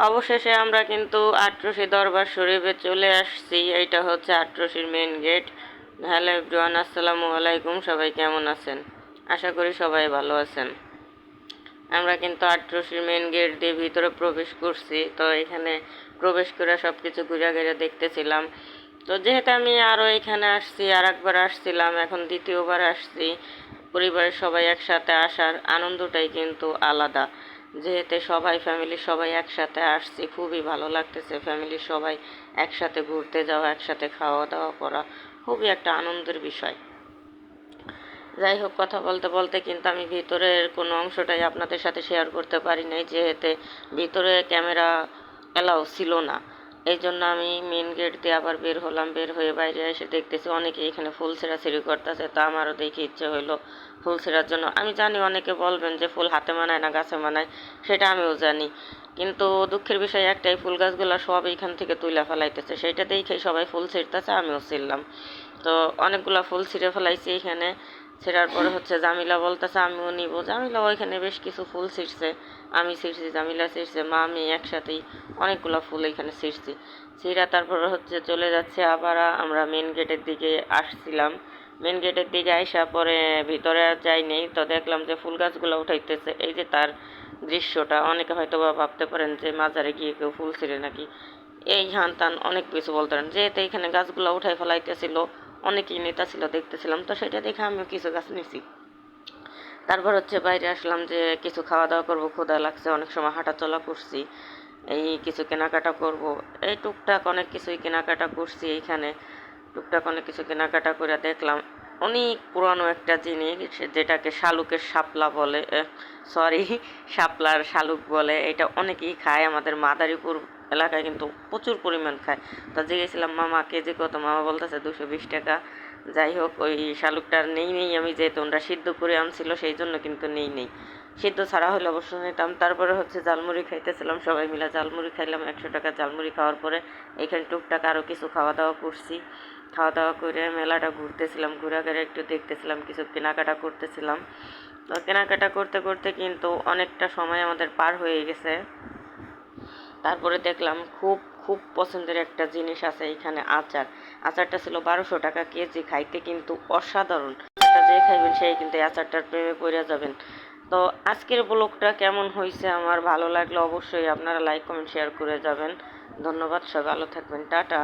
অবশেষে আমরা কিন্তু আটরশি দরবার শরীফে চলে আসছি। এইটা হচ্ছে আটরশির মেন গেট। হ্যালো এভরিওয়ান, আসসালামু আলাইকুম। সবাই কেমন আছেন? আশা করি সবাই ভালো আছেন। আমরা কিন্তু আটরশির মেন গেট দিয়ে ভিতরে প্রবেশ করছি। তো এখানে প্রবেশ করে সব কিছু ঘুরে ঘুরে দেখতেছিলাম। তো যেহেতু আমি আরও এখানে আসছি, আর একবার আসছিলাম, এখন দ্বিতীয়বার আসছি। পরিবারের সবাই একসাথে আসার আনন্দটাই কিন্তু আলাদা। যেহেতু ফ্যামিলির সবাই একসাথে আসছি, খুবই ভালো লাগতেছে। ফ্যামিলির সবাই একসাথে ঘুরতে যাওয়া, একসাথে খাওয়া দাওয়া করা খুবই একটা আনন্দের বিষয়। যাই হোক, কথা বলতে বলতে কিন্তু আমি ভিতরের কোনো অংশটাই আপনাদের সাথে শেয়ার করতে পারি নাই, যেহেতু ভিতরে ক্যামেরা অ্যালাউ ছিল না। এই জন্য আমি মেন গেট দিয়ে আবার বের হলাম। বের হয়ে বাইরে এসে দেখতেছি অনেকে এখানে ফুল ছেঁড়াছিঁড়ি করতেছে। তা আমারও দেখে ইচ্ছে হইলো ফুল ছেঁড়ার জন্য। আমি জানি অনেকে বলবেন যে ফুল হাতে মানায় না গাছে মানায়, সেটা আমিও জানি। কিন্তু দুঃখের বিষয় একটাই, ফুল গাছগুলো সব এইখান থেকে তুলে ফেলাইতেছে। সেইটা দেখে সবাই ফুল ছিঁড়তেছে, আমিও ছিঁড়লাম। তো অনেকগুলা ফুল ছিঁড়ে ফেলাইছি এখানে। ছেঁড়ার পরে হচ্ছে জামিলা বলতেছে আমিও নিব। জামিলা ওইখানে বেশ কিছু ফুল ছিঁড়ছে, আমি ছিঁড়ছি, জামিলা ছিঁড়ছে, মা আমি একসাথেই অনেকগুলো ফুল এখানে ছিঁড়ছি। ছিঁড়া তারপরে হচ্ছে চলে যাচ্ছে। আবার আমরা মেন গেটের দিকে আসছিলাম। মেন গেটের দিকে আইসা পরে ভিতরে আর যাই নেই। তো দেখলাম যে ফুল গাছগুলো উঠাইতেছে। এই যে তার দৃশ্যটা, অনেকে হয়তো বা ভাবতে পারেন যে মাজারে গিয়ে কেউ ফুল ছিঁড়ে নাকি, এই হান তান অনেক কিছু বলতে পারেন। যেহেতু এখানে গাছগুলো উঠাই ফেলাইতেছিল, অনেকেই নেতা ছিল, দেখতেছিলাম। তো সেটা দেখে আমিও কিছু গাছ নিছি। তারপর হচ্ছে বাইরে আসলাম যে কিছু খাওয়া দাওয়া করবো, ক্ষুধা লাগছে। অনেক সময় হাঁটা চলা করছি, এই কিছু কেনাকাটা করব। এই টুকটাক অনেক কিছুই কেনাকাটা করছি এইখানে। টুকটাক অনেক কিছু কেনাকাটা করে দেখলাম অনেক পুরানো একটা জিনিস, যেটাকে শালুকের শাপলা বলে, সরি, শাপলার শালুক বলে। এটা অনেকেই খায়, আমাদের মাদারীপুর এলাকায় কিন্তু প্রচুর পরিমাণ খায়। তো জিজ্ঞেছিলাম মামা কেজি কত, মামা বলতেছে 220 টাকা। যাই হোক, ওই শালুকটার নেই আমি, যেহেতু ওরা সিদ্ধ করে আনছিল সেই জন্য কিন্তু নেই। সিদ্ধ ছাড়া হলে অবশ্য নিতাম। তারপরে হচ্ছে জালমুড়ি খাইতেছিলাম, সবাই মিলে জালমুড়ি খাইলাম। 100 টাকা জালমুড়ি খাওয়ার পরে এখানে টুকটাক আরও কিছু খাওয়া দাওয়া করছি। খাওয়া দাওয়া করে মেলাটা ঘুরতেছিলাম, ঘুরে একটু দেখতেছিলাম, কিছু কেনাকাটা করতেছিলাম। তো কেনাকাটা করতে করতে কিন্তু অনেকটা সময় আমাদের পার হয়ে গেছে। তারপরে দেখলাম খুব খুব পছন্দের একটা জিনিস আছে এখানে, আচার। আচারটা ছিল 1200 টাকা কেজি, খাইতে কিন্তু অসাধারণ। আচারটা যে খাইবেন সেই কিন্তু এই আচারটার প্রেমে পড়ে যাবেন। তো আজকের ব্লগটা কেমন হয়েছে, আমার ভালো লাগলে অবশ্যই আপনারা লাইক কমেন্ট শেয়ার করে যাবেন। ধন্যবাদ, সবাই ভালো থাকবেন, টাটা।